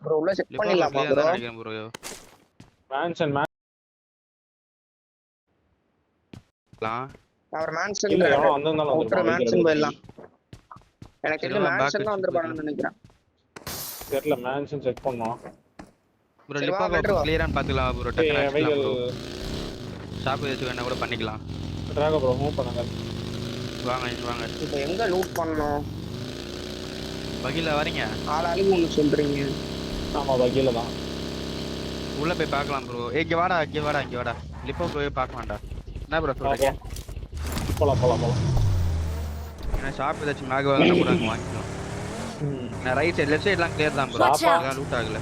Bro உள்ள check லிப்பா பண்ணிடலாமா clear bro? தான் நினைக்கிறேன் ப்ரோ. மேன்ஷன் அவர் மேன்ஷன் இல்ல எவனோ வந்திருந்தாலும் அவுட்டர் வந்துருப்பான் மேன்ஷன் வெஹிக்கிள் போயிடலாம். எனக்கு சரி, தெரிஞ்ச வா, back மேன்ஷன் தான் அடிச்சு வந்திருப்பாங்கன்னு நினைக்கிறேன். தெரியல மேன்ஷன் செக் பண்ணோம். ப்ரோ சரி, வா, லிப்பா மெட்ரோ வா. கிளியரான்னு பார்த்துக்கலாம் ப்ரோ. டக்குன்னு அடிச்சுக்கலாம் வெஹிக்கிள் ப்ரோ. ஷாப் ஏதாச்சும் வேணா கூட பண்ணிக்கலாம். டிராகோ ப்ரோ மூவ் பண்ணுங்க. வாங்க இங்க வாங்க. இப்போ எங்க லூட் பண்ணணும்? பகில வரீங்க. ஆளாளுக்கு ஒன்று சொல்றீங்க. ஆமா வக்கீல தான். உள்ள போய் பார்க்கலாம் ப்ரோ. இங்க வாடா இங்க வாடா இங்க வாடா. லிப்பா போய் பார்க்க வேண்டாம். என்ன ப்ரோ சொல்றீங்க? போலாம். ஏன்னா ஷாப் ஏதாச்சும் மேக வாங்கினா கூட அங்கே வாங்கிக்கலாம். நான் ரைட் சைடு லெஃப்ட் சைடுலாம் கிளியர் தான் ப்ரோ. Shop ஆ? அதான் லூட் ஆகல.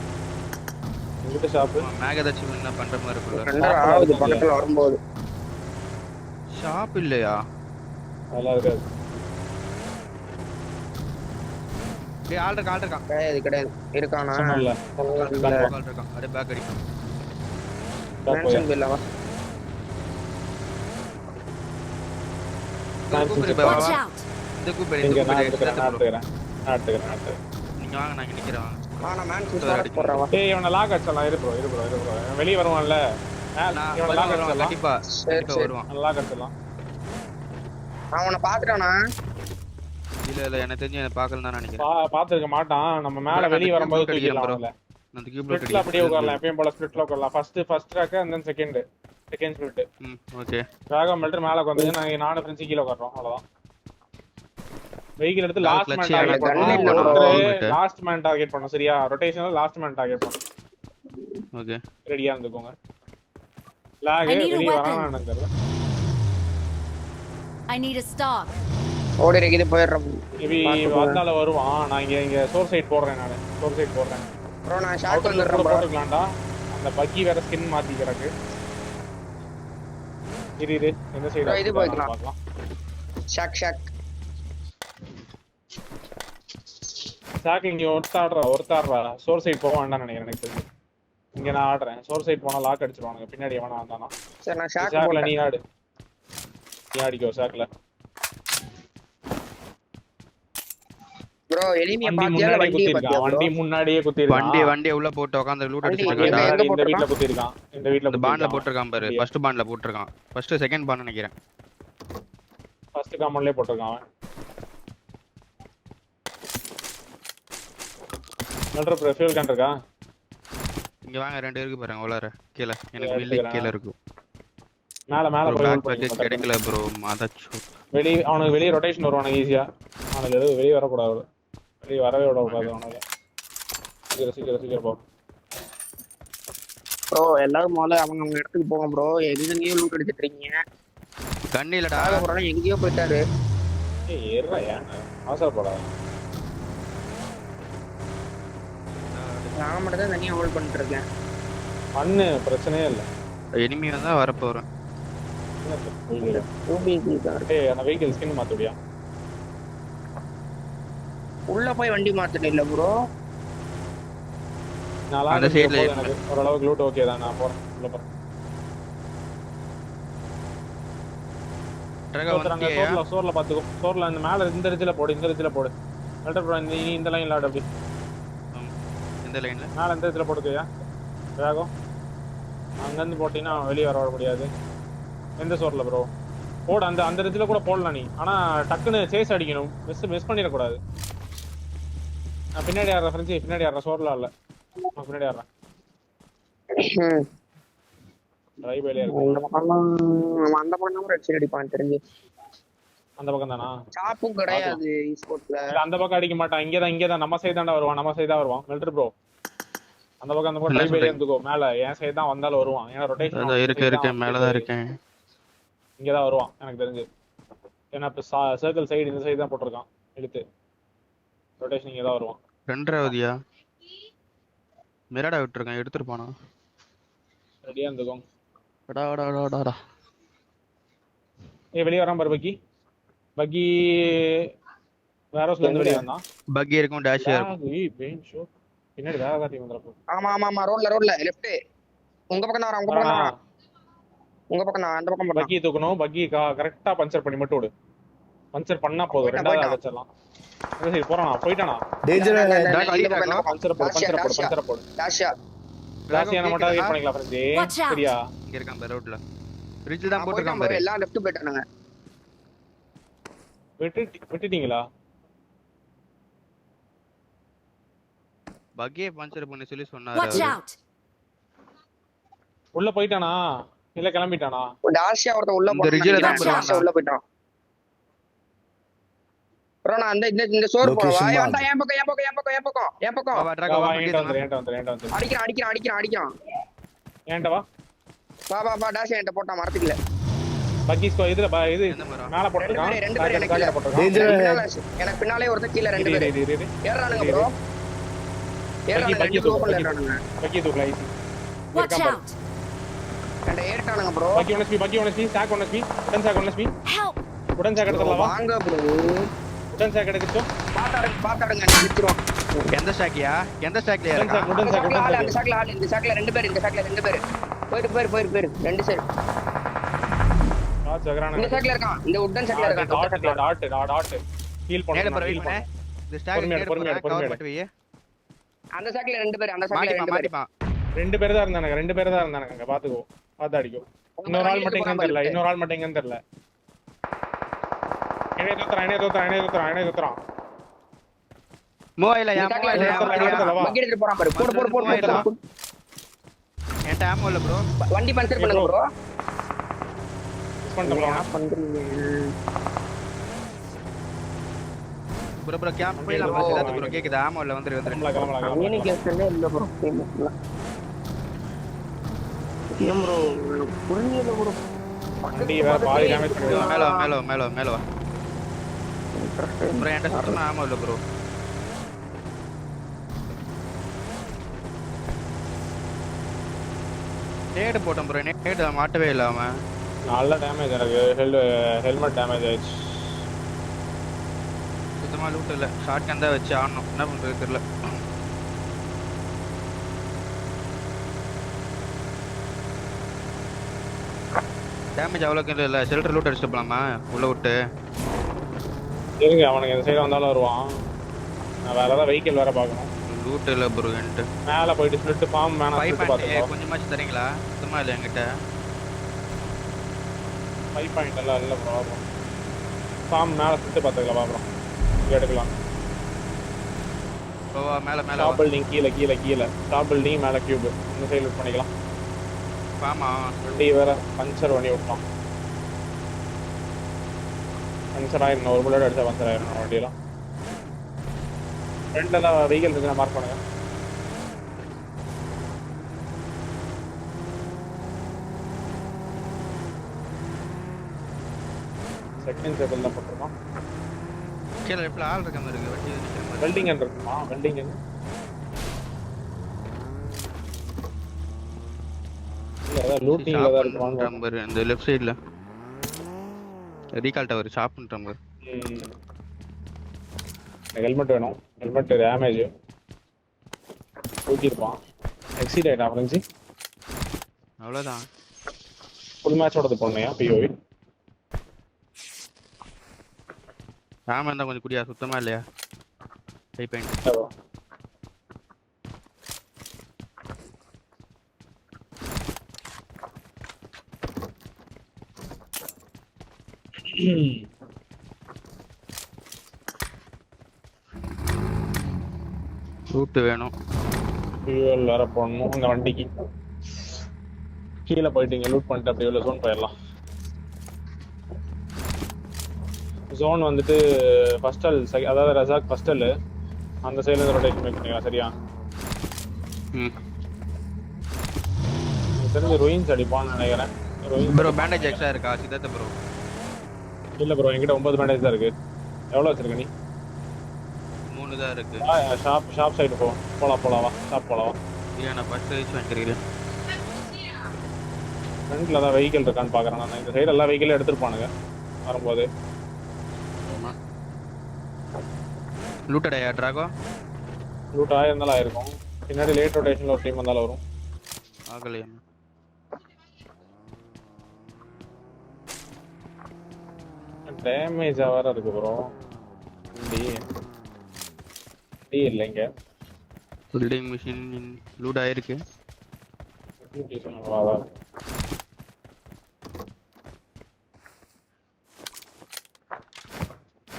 எங்கிட்ட ஷாப்பு மேக ஏதாச்சும் என்ன பண்ற மாதிரி இருக்குல்ல. ரெண்டரை ஆகுது பக்கத்துல வரும்போது. ஷாப் இல்லையா? அதெல்லாம் இருக்காது. டேய் ஆள் இருக்கான். கிடையாது இருக்கானா? சொன்னல ஆள் இருக்கான். அப்படியே பேக் அடிக்கும். மேன்ஷன் போயிடலாமா? Watch out! இந்த கூப்பிடு இங்க நான் இந்த எடுத்துக்கிறேன். நீங்க வாங்க நான் இங்க நிக்கிறேன் வாங்க. நான் மேன்ஷன் போடுறவா? ஏய் இவனை லாக் அடிச்சலாம். இரு ப்ரோ. வெளிய வருவான்ல. இவனை லாக் அடிச்சலாம். கண்டிப்பா சரி. வருவான். லாக் அடிச்சலாம். அவனை பாத்துட்டானா? இல்ல எனக்கு தெரிஞ்சு என்ன பார்க்கல தான் நினைக்கிறேன். பாத்துக்க மாட்டான். நம்ம மேல வெளிய வரும்போது தூக்கிடலாம் அவள. அந்த கியூப்ல ஸ்பிளிட்ல அப்படியே உட்காரலாம். எப்பவும் போல ஸ்பிளிட்ல உட்காரலாம். First track and then second split. Okay. Dragon மெல்டர் மேல உட்கார்ந்து நானும் பிரின்சி கீழ உட்கார்றோம். அவ்வளவுதான். வெஹிக்கிள் எடுத்து லாஸ்ட் மேன் டார்கெட் பண்ணனும். லாஸ்ட் மேன் டார்கெட் பண்ணனும். சரியா? ரொட்டேஷன்ல லாஸ்ட் மேன் டார்கெட் பண்ணனும். ஓகே. ரெடியா இருந்துக்கோங்க. லாக் வெளிய வரானான்னு எனக்கு தெரியல. I need a stock. ஓடி ரெகிது போயிடுறோம். மேபி வந்தால வருவான். நான் இங்க சோர் சைடு போடுறேன். சோர் சைடு போடுறேன். ப்ரோ நான் ஷாட் அவுட்டர்ல வந்துறேன் ப்ரோ. போட்டுக்கலாம்டா. அந்த பக்கி வேற ஸ்கின் மாத்தி கிடக்கு. இரு எந்த சைடு இது போய்க்கலாம். பார்க்கலாம். ஷாக் சாக் இங்க ஒருத்தாடுறா. சோர் சைடு போக வேண்டாம்னு நினைக்கிறேன். எனக்கு தெரிஞ்சு இங்க நான் ஆடுறேன். சோர் சைடு போனா லாக் அடிச்சிருவானுங்க. பின்னாடி எவனா வந்தானா? சரி நான் ஷாக் சாக்ல போடுறேன். நீ ஆடு. நீ ஆடிக்கோ சாக்ல. ப்ரோ எலிமிய வண்டி பாத்தியா? முன்னாடியே வண்டிய குத்திருக்கான். பாத்தியா? வண்டி முன்னாடியே குத்திருக்கான். வண்டியை உள்ள போட்டு உட்கார்ந்து லூட் வண்டி அடிச்சிட்டு எங்க இருக்கான்டா. எங்க இந்த வீட்ல போட்டுருக்கான்? குத்திருக்கான். இந்த வீட்ல இந்த பாண்ட்ல போட்டுருக்கான் பாரு. ஃபர்ஸ்ட் பாண்ட்ல போட்டுருக்கான். ஃபர்ஸ்ட் செகண்ட் பாண்ட் நினைக்கிறேன். ஃபர்ஸ்ட் காம்பவுண்ட்லயே போட்டுருக்கான் அவன். மெல்டர் ஃபியூல் கேன் இருக்கா? இங்க வாங்க ரெண்டு இருக்கு பாருங்க உள்ளார. கீழ எனக்கு பில்டிங் கீழ இருக்கு. மேல ப்ரோ பேக் பேக்கேஜ் கிடைக்கல ப்ரோ. மாதாச்சு. அவனுக்கு வெளிய ரொட்டேஷன் வருவானுங்க ஈஸியா. அவனுக்கு எதுவும் வெளிய வர கூடாது. வெளிய வரவே விட கூடாது அவனுக்கு. சீக்கிரம் போ. ப்ரோ எல்லாரும் முதல்ல அவங்க இடத்துக்கு போங்க ப்ரோ. எங்கேயோ லூட் அடிச்சிட்டு இருக்கீங்க. கண்ணு இல்லடா. ப்ரோ எங்கேயோ போயிட்டாரு. ஏய் ஏறா ஏன் அவசரப்படாத. நான் மட்டும் தான் தனியா ஹோல்ட் பண்ணிட்டு இருக்கேன். பண்ணு பிரச்சனையே இல்ல. எனிமி வந்தா வர போறேன். ஏய் அந்த வெஹிக்கிள் ஸ்கின் மாத்துடியா? உள்ள போய் வண்டி மாத்தணும் இல்ல ப்ரோ. அந்த சைடுல எனக்கு ஓரளவுக்கு லூட் ஓகே தான். நான் போறேன். உள்ள போறேன். சோர்ல பாத்துக்கோ. சோர்ல அந்த மேல இந்த ரிட்ஜ்ல போடு. மெல்டர் ப்ரோ நீ இந்த லைன்ல ஆடு அப்படி. இந்த லைன்ல மேல இந்த ரிட்ஜ்ல போடுறியா? வேகம். அங்க இருந்து போடினா வெளிய வர முடியாது. எந்த சோர்ல ப்ரோ? போடு அந்த ரிட்ஜ்ல கூட போடலாம் நீ. ஆனா டக்குன்னு சேஸ் அடிக்கணும். மிஸ் பண்ணிர கூடாது. நான் பின்னாடி ஆடுறேன் ஃப்ரெண்ட்ஸ். பின்னாடி ஆடுறேன். சோர்ல இல்ல. நான் பின்னாடி ஆடுறேன். டிரைவ் வெளிய இருக்கு. அந்த பக்கம் ஒரு ஹெட் அடிப்பான் தெரிஞ்சு. அந்த பக்கம் தானா? சாப்பும் கிடையாது ஸ்போர்ட்ல. அந்த பக்கம் அடிக்க மாட்டான். இங்க தான் நம்ம சைடு தான்டா வருவான். நம்ம சைடு தான் வருவான். மெல்டர் ப்ரோ அந்த பக்கம் டிரைவ் வெளிய இருந்துக்கோ. மேல என் சைடு தான் வந்தால வருவான். ஏன்னா ரொட்டேஷன் இருக்கு மேல தான் இருக்கேன். இங்க தான் வருவான் எனக்கு தெரிஞ்சு. ஏன்னா இப்ப சர்க்கிள் சைடு இந்த சைடு தான் போட்டுருக்கான். எடுத்து ரொட்டேஷன் இங்க தான் வருவான். ரெண்டாவதியா மிராடா விட்டுருக்கான். எடுத்துருப்பானா? ரெடியா இருந்துக்கோ. டா வெளிய வரான் பாரு பக்கி வேரோஸ்ல இருந்து வெளிய வந்தான். பக்கி இருக்கும் டாஷ் இருக்கும். பெயின் ஷோ பின்னாடி வேற காட்டி வந்தறப்போ. ஆமா ரோட்ல லெஃப்ட். உங்க பக்கம் தான் வரான். உங்க பக்கம் நான் அந்த பக்கம் போறேன். பக்கி தூக்கணும். பக்கி கரெக்ட்டா பஞ்சர் பண்ணி மட்டும் விடு. பஞ்சர் பண்ணா போதும் ரெண்டாவது அடைச்சிடலாம். சரி போறானா டேஞ்சர் பஞ்சர் போடு. டாஷா ராசியான மட்டும் ஹீல் பண்ணிக்கலாம் ஃப்ரெண்ட்ஸ். Watch out. சரியா இங்க இருக்கான் பாரு ரோட்ல. பிரிட்ஜ்ல தான் போட்டுருக்கான் போயிட்டான் பாரு. எல்லாம் லெஃப்ட் போயிட்டானுங்க. விட்டுட்டீங்களா? பக்கியே பஞ்சர் பண்ணி சொல்லி Watch சொன்னாரு. out! உள்ள போயிட்டானா இல்ல கிளம்பிட்டானா? டாஷா ஒருத்தன் உள்ள இந்த ரிஜில தான் போறான். டாஷா உள்ள போயிட்டான். ப்ரோ நான் இந்த சோறு போறவா ஏன்டா என் பக்கம் வா ட்ராக் வா என்கிட்ட வந்து அடிக்கிறான் ஏன்டா வா டாஷா என்கிட்ட போட்டான் மரத்துக்குள்ள. பக்கிஸ்கோ இதுல இது எந்த மரம்? மேல போட்டுருக்கான். ரெண்டு பேர் எனக்கு கீழ போட்டுருக்கான். எனக்கு பின்னாலே ஒருத்தன் கீழ ரெண்டு பேர் இரு ஏறானுங்க ப்ரோ. ஏறானுங்க ரெண்டு பேர் ஓபன்ல ஏறானுங்க. பக்கி தூக்கல ஈஸி. Watch out! கண்ட ஏறானுங்க ப்ரோ. பக்கி ஒன்எஸ்பி சாக் ஒன்எஸ்பி உடன் சாக் ஒன்எஸ்பி Help! உடன் சாக் எடுத்துடலாம். வாங்க ப்ரோ. உடன் சாக் எடுத்துச்சோம். பாத்தாடுங்க நீ நிறுத்துறோம். எந்த ஸ்டாக்யா? எந்த ஸ்டாக்ல உடன் இருக்கா? சாக் உடன் சாக் அந்த சாக்ல ஆளு இந்த சாக்ல ரெண்டு பேர் போயிரு ரெண்டு சைடு. ராஜ் ஜகரான இந்த சாக்ல இருக்கான். இந்த உட்டன் சாக்ல இருக்கான். டாட் ஹீல் நேரா பண்ணு பாரு ஹீல் வெயிட் பண்ணு. பண்ணு. இந்த ஸ்டாக் நேரா பொறுமையா, கவர் பொறுமையா. பண்ணி வை. அந்த சாக்ல ரெண்டு பேர் மாட்டிப்பா. ரெண்டு பேர் தான் இருந்தானுங்க அங்க பாத்துக்கோ. பாத்து அடிக்கோ. இன்னொரு ஆள் மட்டும் எங்கன்னு தெரியல. என்னைய தோத்துறான். மோயில யா பக்கி எடுத்து போறான் பாரு. போடு. என்கிட்ட ஆமோ இல்ல ப்ரோ. வண்டி பஞ்சர் பண்ணுங்க ப்ரோ. மிஸ் பண்ணிட்டோம். ப்ரோ கேம்ப் போயிடலாம் பாத்து ப்ரோ கேக்குதா? ஆமோ இல்ல வந்துரு. கிளம்பலாம். ஏனி கேஸ்ல இல்ல ப்ரோ. ஏன் ப்ரோ புரியல ப்ரோ. வண்டி வேற பாதி டேமேஜ் பண்ணிடுவான். மேல வா. ப்ரோ என்கிட்ட சுத்தமா ஆமோ இல்ல ப்ரோ. நேடு போட்டோம் ப்ரோ. நேடு மாட்டவே இல்ல அவன். நல்ல டேமேஜ் எனக்கு ஹெல்மெட் டேமேஜ் ஆயிடுச்சு. சுத்தமா லூட் இல்ல. ஷார்ட் கன் தான் வச்சு ஆடணும். என்ன பண்றது தெரியல. டேமேஜ் அவ்வளோக்கு இல்ல. ஷெல்டர் லூட் அடிச்சுட்டு போலாமா உள்ள விட்டு? இருங்க அவனுக்கு இந்த சைடு வந்தாலும் வருவான். நான் வேற ஏதாவது வெஹிக்கிள் வேற பார்க்கணும். லூட் இல்ல ப்ரோ என்கிட்ட. மேல போயிட்டு ஸ்பிளிட் ஃபார்ம் மேல ஃபைவ் ஸ்பிளிட் பாயிண்ட் பாத்துக்கலாம். கொஞ்சமாச்சு தரீங்களா? சுத்தமா இல்ல என்கிட்ட. 5 பாயிண்ட் எல்லாம் இல்ல ப்ராப்ளம். ஃபார்ம் மேல ஸ்பிளிட் பாத்துக்கலாம் பாக்குறோம். இங்க எடுக்கலாம். வா மேல டாப் பில்டிங் கீழ டாப் பில்டிங் மேல கியூப் இந்த சைடு லூட் பண்ணிக்கலாம். பாமா வண்டி வேற பஞ்சர் பண்ணி விட்டோம். பஞ்சர் ஆயிரும். ஒரு புல்லட் அடிச்சா பஞ்சர் ஆயிரும் வண்டியெல்லாம். ஃப்ரண்ட்ல தான் வெஹிக்கிள் இருக்கு. மார்க் பண்ணுங்க. செகண்ட் சைக்கிள் தான் போட்டுருக்கோம். கீழ லெஃப்ட்ல ஆள் இருக்க மாதிரி இருக்கு. வண்டி நிக்கிற மாதிரி. வெல்டிங் இருக்குமா? வெல்டிங் இல்ல அதான் லூட்டிங்ல தான் இருக்குமா? நம்பர் இந்த லெஃப்ட் சைடுல ரீகால் டவர் ஷாப் பண்ற மாதிரி. ஹெல்மெட் வேணும். ஹெல்மெட் டேமேஜ் ஊத்திருப்பான். எக்ஸிட் ஆயிட்டா ஃப்ரெண்ட்ஸ். அவ்வளவுதான். ஃபுல் மேட்சோடது போனேயா பிஓவி. ராம இருந்தா கொஞ்சம் குடியா. சுத்தமா இல்லையா? 5 பாயிண்ட். ரூட் வேணும். ஃபியூல் வேற போடணும் இந்த வண்டிக்கு. கீழே போயிட்டீங்க லூட் பண்ணிட்டு அப்படியே உள்ள ஜோன் போயிடலாம். ஜோன் வந்துட்டு ஃபர்ஸ்ட் ஹல் அதாவது ரசாக் ஃபர்ஸ்ட் ஹல் அந்த சைடுல இருந்து ரொட்டேஷன் மேக் பண்ணிக்கலாம். சரியா? தெரிஞ்ச ருயின்ஸ் அடிப்பான்னு நினைக்கிறேன். ப்ரோ பேண்டேஜ் எக்ஸ்ட்ரா இருக்கா? சித்தார்த்த ப்ரோ இல்ல ப்ரோ என்கிட்ட 9 பேண்டேஜ் தான் இருக்கு. எவ்வளவு வச்சிருக்க நீ? 3 தான் இருக்கு. ஷாப் சைடு போலாம் வா. ஷாப் போலாம் வா. இல்ல நான் ஃபர்ஸ்ட் ரீச் பண்ணிக்கிறேன். ஃப்ரண்ட்ல தான் வெஹிக்கிள் இருக்கான்னு பாக்குறேன் நான். இந்த சைடு எல்லா வெஹிக்கிளும் எடுத்துருப்பானுங்க வரும்போது. லூட்டட் ஆயா டிராகோ? லூட் ஆயிருந்தாலும் ஆயிருக்கும். பின்னாடி லேட் ரொட்டேஷன்ல ஒரு டீம் வந்தாலும் வரும். டேமேஜ் வேற இருக்கு ப்ரோ. டி டி இல்லைங்க. பில்டிங் மிஷின் லூட் ஆயிருக்கு.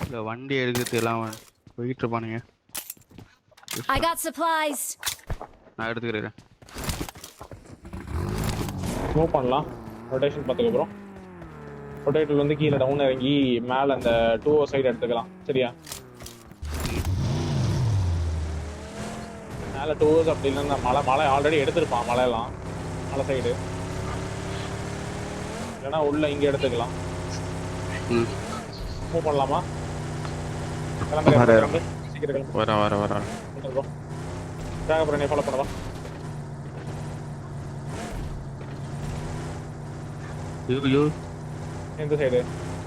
இல்ல வண்டி எடுக்கிறது எல்லாம் போயிட்டு இருப்பானுங்க. I got supplies. நான் எடுத்துக்கிறேன். மூவ் பண்ணலாம். ரொட்டேஷன் பார்த்துக்க ப்ரோ. ரொட்டேட்டில் வந்து கீழே டவுன் இறங்கி மேலே அந்த 2 சைடு எடுத்துக்கலாம். சரியா? மேலே 2 அப்படி இல்லைன்னா மலை ஆல்ரெடி எடுத்துருப்பான். மலையெல்லாம் மலை சைடு இல்லைன்னா உள்ள இங்கே எடுத்துக்கலாம். மூவ் பண்ணலாமா? கிளம்பு சீக்கிரம் வர ப்ரோ. அப்புறம் நீ ஃபாலோ பண்ணவா? யூ எந்த சைடு?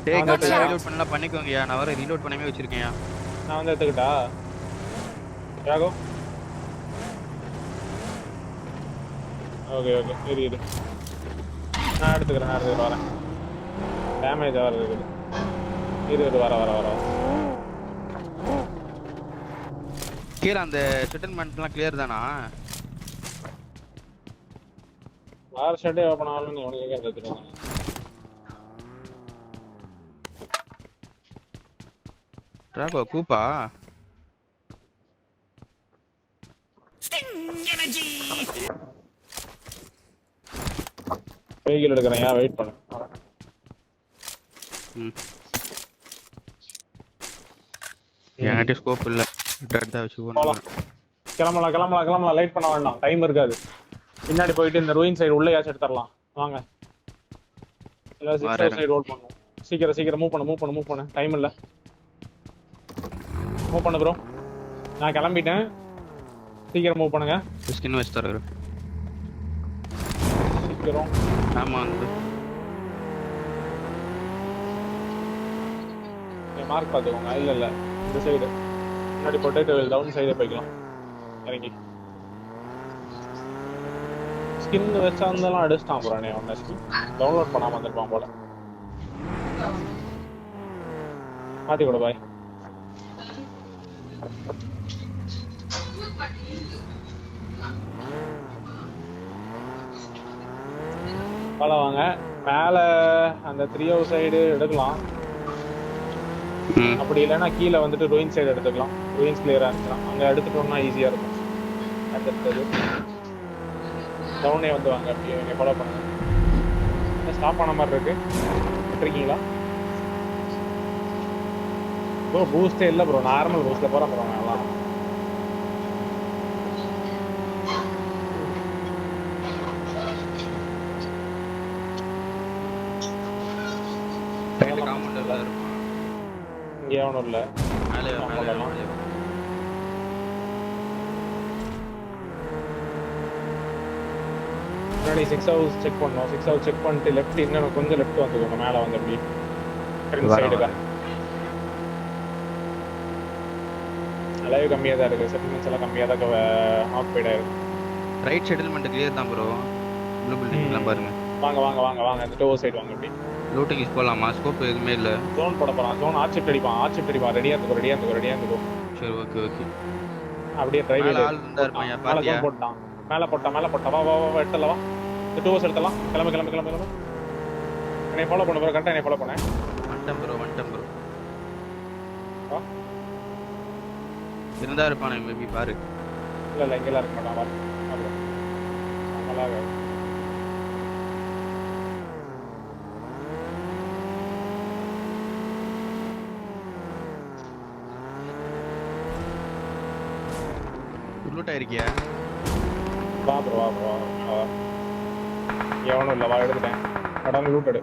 ரீலோட் பண்ணலாம் பண்ணிக்கோங்கயா. நான் வர ரீலோட் பண்ணவே வச்சிருக்கேன்யா. நான் வந்து எடுத்துக்கிட்டா யாகோ? ஓகே இரு நான் எடுத்துக்கிறேன் வரேன். டேமேஜ் ஆகிறது இருக்குது. இரு வர கீழே அந்த செட்டில்மெண்ட்லாம் கிளியர் தானா? வேறு ஷெட்டே ஓப்பன் ஆகலன்னு உனக்கு எடுத்துருவாங்க. டிராகோ கூப்பா வெஹிக்கிள் எடுக்கிறேன். வெயிட் பண்ணு. என்கிட்ட ஸ்கோப் இல்லை. கிளம்பலாம். லைட் பண்ண வேண்டாம். டைம் இருக்காது. பின்னாடி போயிட்டு இந்த ரூயின் சைடு உள்ள யாச்சும் எடுத்துடலாம். வாங்க. சைடு ரோல் பண்ணுவோம். சீக்கிரம் மூவ் பண்ணு. டைம் இல்லை. மூவ் பண்ணு ப்ரோ. நான் கிளம்பிட்டேன். சீக்கிரம் மூவ் பண்ணுங்க. ஸ்கின் வச்சு தர சீக்கிரம். ஆமா மார்க் பார்த்துக்கோங்க. இல்லை இந்த சைடு முன்னாடி பொட்டேட்டோ டவுன் சைடே போய்க்கலாம். இறங்கி ஸ்கின் வச்சா இருந்தாலும் அடிச்சிட்டான் போறானே. அவனை ஸ்கின் டவுன்லோட் பண்ணாம வந்துருப்பான் போல. மாத்தி கூட பாய். வாங்க மேல அந்த 3 சைடு எடுக்கலாம். அப்படி இல்லைன்னா கீழே வந்துட்டு ரூயின் சைடு எடுத்துக்கலாம். ரூயின்ஸ் கிளியரா இருக்கலாம். அங்க எடுத்துட்டோம்னா ஈஸியா இருக்கும். அடுத்தது டவுனே வந்து வாங்க. அப்படியே நீங்க ஃபாலோ பண்ணுங்க. ஸ்டாப் ஆன மாதிரி இருக்கு. விட்டுருக்கீங்களா ப்ரோ? பூஸ்டே இல்லை ப்ரோ. நார்மல் பூஸ்ட்ல போறேன் ப்ரோ. நல்லா இங்கே ஒன்றும் இல்லை. முன்னாடி 6 ஹவுஸ் செக் பண்ணோம். 6 ஹவுஸ் செக் பண்ணிட்டு லெஃப்ட் இன்னும் கொஞ்சம் லெஃப்ட் வந்துக்கோங்க. மேலே வந்து அப்படி ஃப்ரண்ட் சைடுக்கா அளவு கம்மியாக தான் இருக்குது. செட்டில்மெண்ட்ஸ் எல்லாம் கம்மியாக தான் ஆக்குபைட் ஆயிருக்கு. ரைட் செட்டில்மெண்ட் கிளியர் தான் ப்ரோ. ப்ளூ பில்டிங்லாம் பாருங்க. வாங்க இந்த 2 சைடு வாங்க. அப்படி லூட்டிங் இஸ் போலாமா? ஸ்கோப் எதுவுமே இல்லை. ஜோன் போட போகிறான். ஜோன் ஆர்ச்சிப்ட் அடிப்பான். ரெடியாக இருந்துக்கோ. சரி ஓகே அப்படியே டிரைவர் ஆள் இருந்தா இருப்பான். பாத்தியா? போட்டான். மேலே போட்டா வா எடுத்தல வா. இந்த 2 எடுத்தலாம். கிளம்பு. என்னை ஃபாலோ பண்ண ப்ரோ. கரெக்டாக என்னை ஃபாலோ பண்ணேன். வந்துட்டேன் ப்ரோ. இருந்தா இருப்பானே மேபி பாரு. இல்லை இங்கெல்லாம் இருக்க மாட்டான். நல்லா லூட் ஆயிருக்கியா? வா ப்ரோ. எவனும் இல்லை. வா எடுத்துட்டேன். கடவுள் லூட் எடு.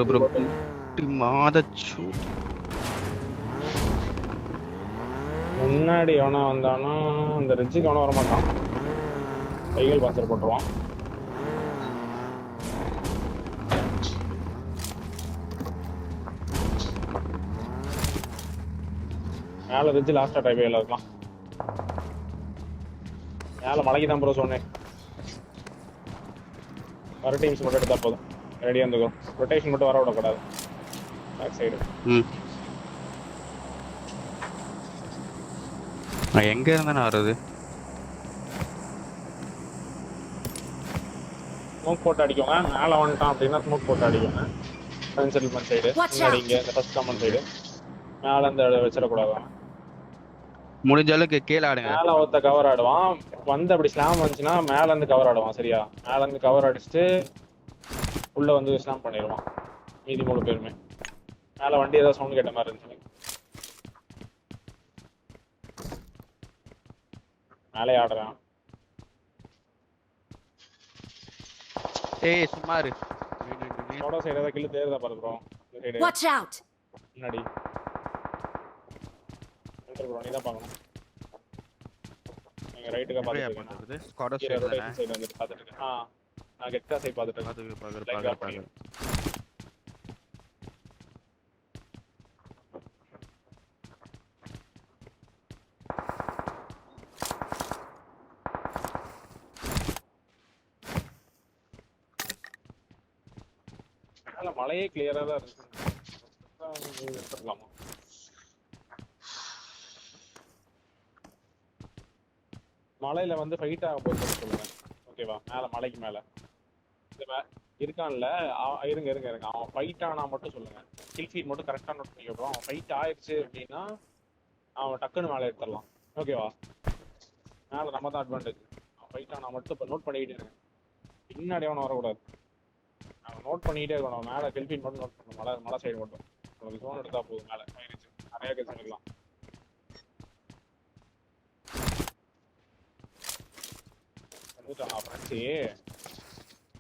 ப்ரோ மாதச்சு முன்னாடி எவனா வந்தானா அந்த ரிட்ஜுக்கு எவனும் வரமாட்டான். கைகள் பாசர் போட்டுருவான். மேலே ரிட்ஜு லாஸ்ட்டாக டைப் இருக்கலாம். மேல மலைக்கு தான் ப்ரோ சொன்னேன். வர டீம்ஸ் மட்டும் எடுத்தா போதும். ரெடியா இருந்துக்கோ. ரொட்டேஷன் மட்டும் வர விடக்கூடாது. Back side. நான் எங்க இருந்தானே வருது? ஸ்மோக் போட்டு அடிக்கோங்க. மேல வந்துட்டான் அப்படின்னா ஸ்மோக் போட்டு அடிக்கோங்க. Settlement side. முன்னாடி இங்க இந்த ஃபர்ஸ்ட் கமெண்ட் சைடு. மேல இந்த வச்சிடக்கூடாது. முடிஞ்ச அளவுக்கு கீழே ஆடுங்க. மேல ஒருத்த கவர் ஆடுவான். வந்து அப்படி ஸ்லாம் வந்துச்சுன்னா மேல இருந்து கவர் ஆடுவான். சரியா? மேல இருந்து கவர் அடிச்சுட்டு உள்ள வந்து ஸ்லாம் பண்ணிடுவான். மீதி 3 பேருமே. மேல வண்டி ஏதாவது சவுண்ட் கேட்ட மாதிரி இருந்துச்சு. மேலே ஆடுறான். ஏய் சுமாரு. சோடா சைடு ஏதாவது கில்லு தேர்தா பாரு ப்ரோ. Watch out! முன்னாடி. ப்ரோ நீ தான் பார்க்கணும். நீங்க ரைட்டுக்கு பாத்துட்டு ஸ்குவாட் சைடு தானே. சைடு வந்து பாத்துட்டு இருக்கேன். நான் கெட்டா சைடு பாத்துட்டு பாக்குறேன். மழையே கிளியரா தான் இருக்கு. மலையில வந்து ஃபைட் ஆக போகுது சொல்லுங்க. ஓகேவா? மேல மலைக்கு மேல இருக்கான்ல, இருங்க அவன் ஃபைட் ஆனா மட்டும் சொல்லுங்க. கில் ஃபீட் மட்டும் கரெக்டா நோட் பண்ணி விடுறோம். அவன் ஃபைட் ஆயிடுச்சு அப்படின்னா அவன் டக்குன்னு மேலே எடுத்துடலாம். ஓகேவா? மேல நம்ம தான் அட்வான்டேஜ். அவன் ஃபைட் ஆனா மட்டும் இப்போ நோட் பண்ணிக்கிட்டே இருங்க. பின்னாடி அவனை வரக்கூடாது. அவன் நோட் பண்ணிக்கிட்டே இருக்கணும். மேலே கில் ஃபீட் மட்டும் நோட் பண்ணணும். மலை சைடு மட்டும் உங்களுக்கு ஜோன் எடுத்தா போதும். மேலே ஆயிடுச்சு. நிறைய கேஸ் எடுக்கலாம்.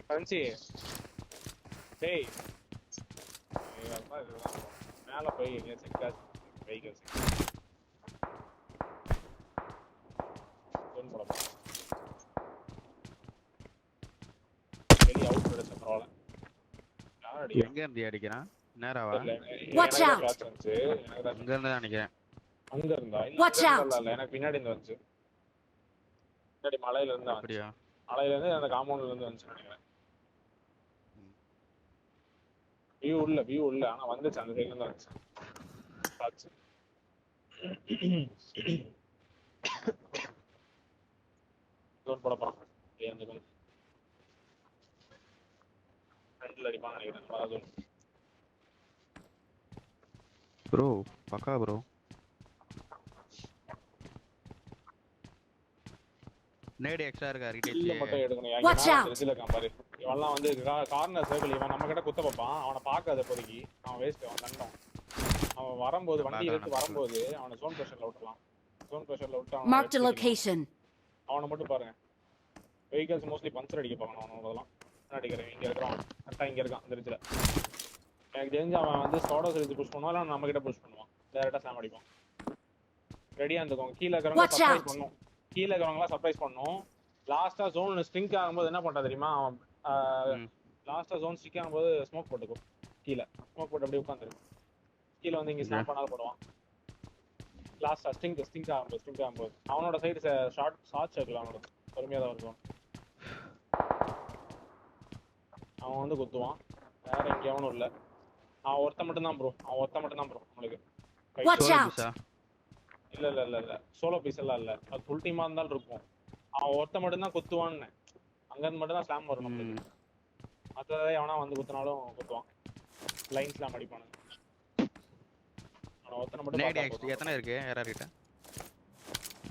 ஃப்ரெண்ட்ஸி டேய் மேலே போய் வெஹிக்கல்ஸ் வெளியே அவுட் எடுத்த பரவாயில்ல. எங்க இருந்து அடிக்கிறான்? நேராவா? Watch out! அங்க இருந்து நினைக்கிறேன். அங்க இருந்தா இல்ல எனக்கு பின்னாடி இருந்து வந்துச்சு. பின்னாடி மலையில இருந்து அப்படியா? மலையில இருந்து அந்த காம்பவுண்ட்ல இருந்து வந்துச்சு நினைக்கிறேன். வியூ உள்ள ஆனா வந்துச்சு. அந்த சைடுல இருந்து வந்துச்சு. பாச்சு ஜோன் போட போறான். அந்த ஜோன் ஃப்ரண்ட்ல அடிப்பாங்க நினைக்கிறேன். ஜோன் ப்ரோ பக்கா ப்ரோ. நேடி எக்ஸ்ட்ரா இருக்கா இல்ல மட்டும் எடுக்கணும். Watch out! இதுல காம்பாரு. இவன்லாம் வந்து கார்னர் சர்க்கிள். இவன் நம்ம கிட்ட குத்த பார்ப்பான். அவனை பார்க்காத இப்போதைக்கு. அவன் வேஸ்ட். அவன் தண்டம். அவன் வரும்போது வண்டி எடுத்து வரும்போது அவனை ஜோன் பிரஷர்ல விட்டுலாம். ஜோன் பிரஷர்ல விட்டு அவன் Marked a location. அவனை மட்டும் பாருங்க. வெஹிக்கல்ஸ் மோஸ்ட்லி பஞ்சர் அடிக்க பார்க்கணும். அவனோடலாம் அடிக்கிறேன். இங்க இருக்கிறான். கரெக்டா இங்க இருக்கான் அந்த ரிட்ஜ்ல. எனக்கு தெரிஞ்சு அவன் வந்து ஸ்டாடோஸ் எடுத்து புஷ் பண்ணுவான். இல்ல நம்ம கிட்ட புஷ் பண்ணுவான். டைரக்டா ஸ்லாம் அடிப்பான். ரெடியா இருந்துக்கோங்க. கீழ இருக்கிறவங்க சர்ப்ரைஸ் பண்ணும். கீழ இருக்கிறவங்கலாம் சர்ப்ரைஸ் பண்ணும். லாஸ்டா ஜோன் ஸ்ட்ரிங்க் ஆகும்போது என்ன பண்றா தெரியுமா? லாஸ்டா ஜோன் ஸ்ட்ரிக் ஆகும்போது ஸ்மோக் போட்டுக்கோ. கீழ ஸ்மோக் போட்டு அப்படியே உட்காந்துரு. கீழ வந்து இங்க ஸ்னாப் பண்ணாத போடுவான். லாஸ்டா ஸ்ட்ரிங்க் ஆகும்போது அவனோட சைடு ஷார்ட் சர்க்கிள் அவனோட பொறுமையா தான் இருக்கும். அவன் வந்து குத்துவான். வேற எங்கேயும் இல்ல. அவன் ஒருத்த மட்டும் தான் ப்ரோ. உங்களுக்கு இல்ல சோலோ பீஸ் எல்லாம் இல்ல. அது ஃபுல் டீமா இருந்தாலும் இருக்கும். அவன் ஒருத்த மட்டும் தான் குத்துவான்னு. அங்க இருந்து மட்டும் தான் ஸ்லாம் வரும் நம்மளுக்கு. மத்ததை எவனா வந்து குத்துனாலும் குத்துவான். Line slam அடிப்பானு. அவன் ஒருத்தனை மட்டும் நேடி எக்ஸ்ட்ரா எத்தனை இருக்கு யார்கிட்ட?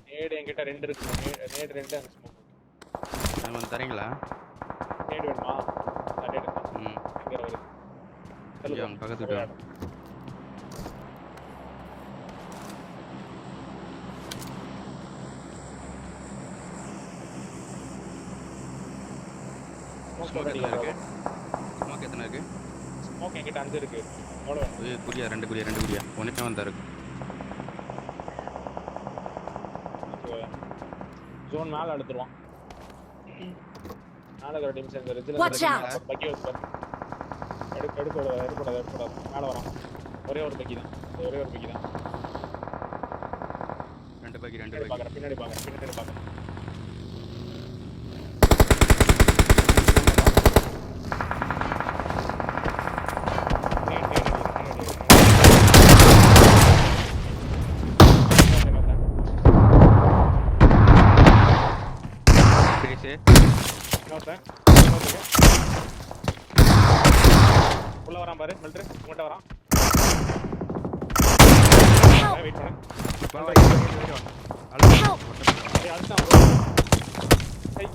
நேடி என்கிட்ட 2 இருக்கு. நேடி 2 அங்க ஸ்மோக். நான் தரீங்களா? நேடி வேணுமா? நேடி எங்க வருது? ஐயா பக்கத்து வீட்டு. ஸ்மோக் எத்தனை இருக்கு? ஸ்மோக் என்கிட்ட 5 இருக்கு. எவ்வளவு வேணும்? ஏய் குடியா 2 குடியா. ஒண்ணே வந்தா இருக்கு. ஜோன் மேல எடுத்துருவான். மேல இருக்கிற டீம் சேர்ந்து ரிட்ஜ்ல பக்கி வச்சு எடுக்கூடாது. மேல வரான். ஒரே ஒரு பக்கி தான். 2 பக்கி. பின்னாடி பாக்குறேன். பேசு இன்னொருத்தன் உள்ள வரான் பாரு மிலிட்டரி உங்கள்கிட்ட வரான் வெயிட் பண்ணு வா வா Help! ஏய் அதுதான் bro ஏய்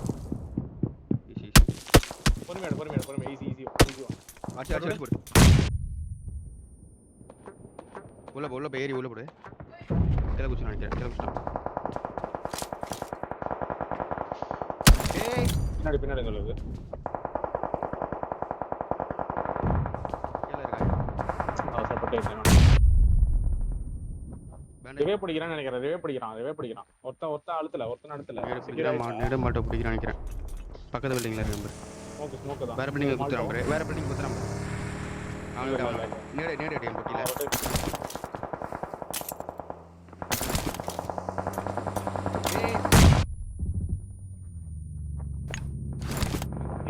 ஈஸி பொறுமையா ஈஸி அடிச்சு போடு உள்ள போ ஏறி உள்ள போடு கீழே குச்சி நினைக்கிறேன் கீழே குச்சி ஏய் பின்னாடி சொல்லுது கீழே இருக்காங்க அவசரப்பட்டு ரிவே பிடிக்கிறான்னு நினைக்கிறேன் ரிவே பிடிக்கிறான் ஒருத்தன் அழுத்தல நேடு மாட்டை பிடிக்கிறான் நினைக்கிறேன் பக்கத்து பில்டிங்ல இருக்கு ஸ்மோக் தான் வேற பில்டிங் குத்துறான் பாரு வேற பில்டிங் குத்துறான் அவன் நேடு அடியும் பொட்டில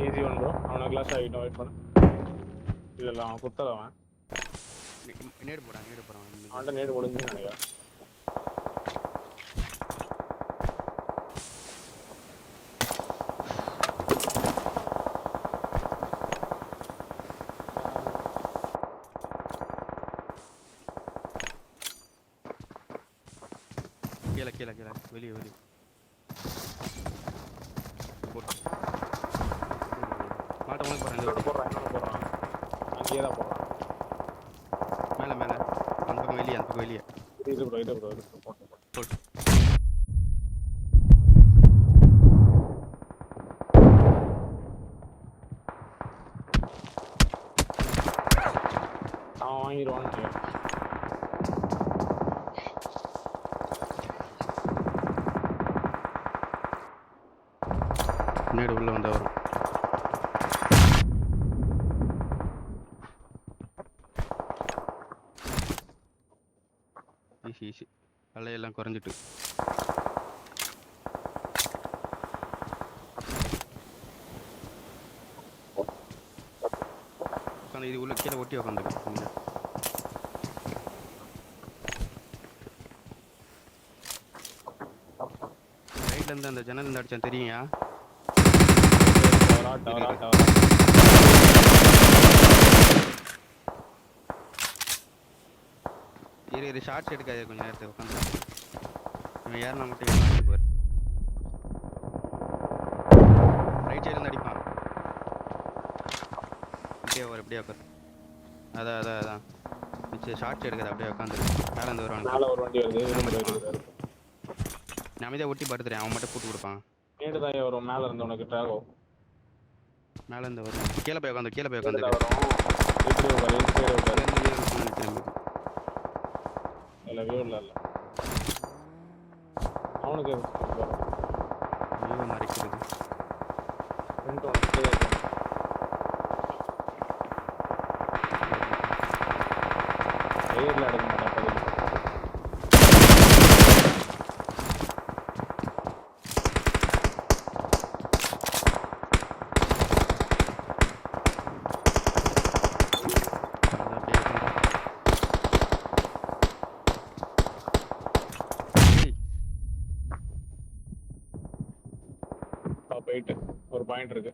ஏசி ஒன் ப்ரோ அவனை கிளாஸ் ஆகிட்டோம் வெயிட் பண்ணு இல்ல அவன் குத்தல அவன் நேடு போறான் அவன்கிட்ட நேடு ஒளிஞ்சுன்னு நினைக்கிறேன் கீழே வெளியே மாட்ட உனக்கு போறேன் போடுறான் அங்கேயே தான் போடுறான் மேலே அந்த பக்கம் வெளியே இது ப்ரோ போட்டு அவன் வாங்கிடுவான்னு நினைக்கிறேன் நேடு உள்ள வந்தா வரும் ஈஸி அலையெல்லாம் குறைஞ்சிட்டு உட்காந்து இது உள்ள கீழே ஒட்டி உட்காந்துருக்கு ரைட்ல இருந்து அந்த ஜன்னல் இருந்து அடிச்சான் தெரியுங்க இரு ஷார்ட்ஸ் எடுக்காது கொஞ்சம் நேரத்துக்கு உட்காந்து இவன் ஏறினா மட்டும் போவார் ரைட் சைட்லேருந்து அடிப்பான் இப்படியே உட்கார் அதான் மிச்சம் ஷார்ட்ஸ் எடுக்காது அப்படியே உட்காந்துரு மேலே இருந்து வருவான் ஒரு வண்டி வருது நான் அமைதியாக ஒட்டி படுத்துறேன் அவன் மட்டும் போட்டு கொடுப்பான் நேடு தான் வரும் மேலே இருந்து உனக்கு ட்ராகோ மேலே இருந்து வரும் கீழே போய் உட்காந்து இல்ல அவனுக்கு மறைக்கிறது எடுக்க மாட்டான் போயிட்டு ஒரு பாயிண்ட் இருக்கு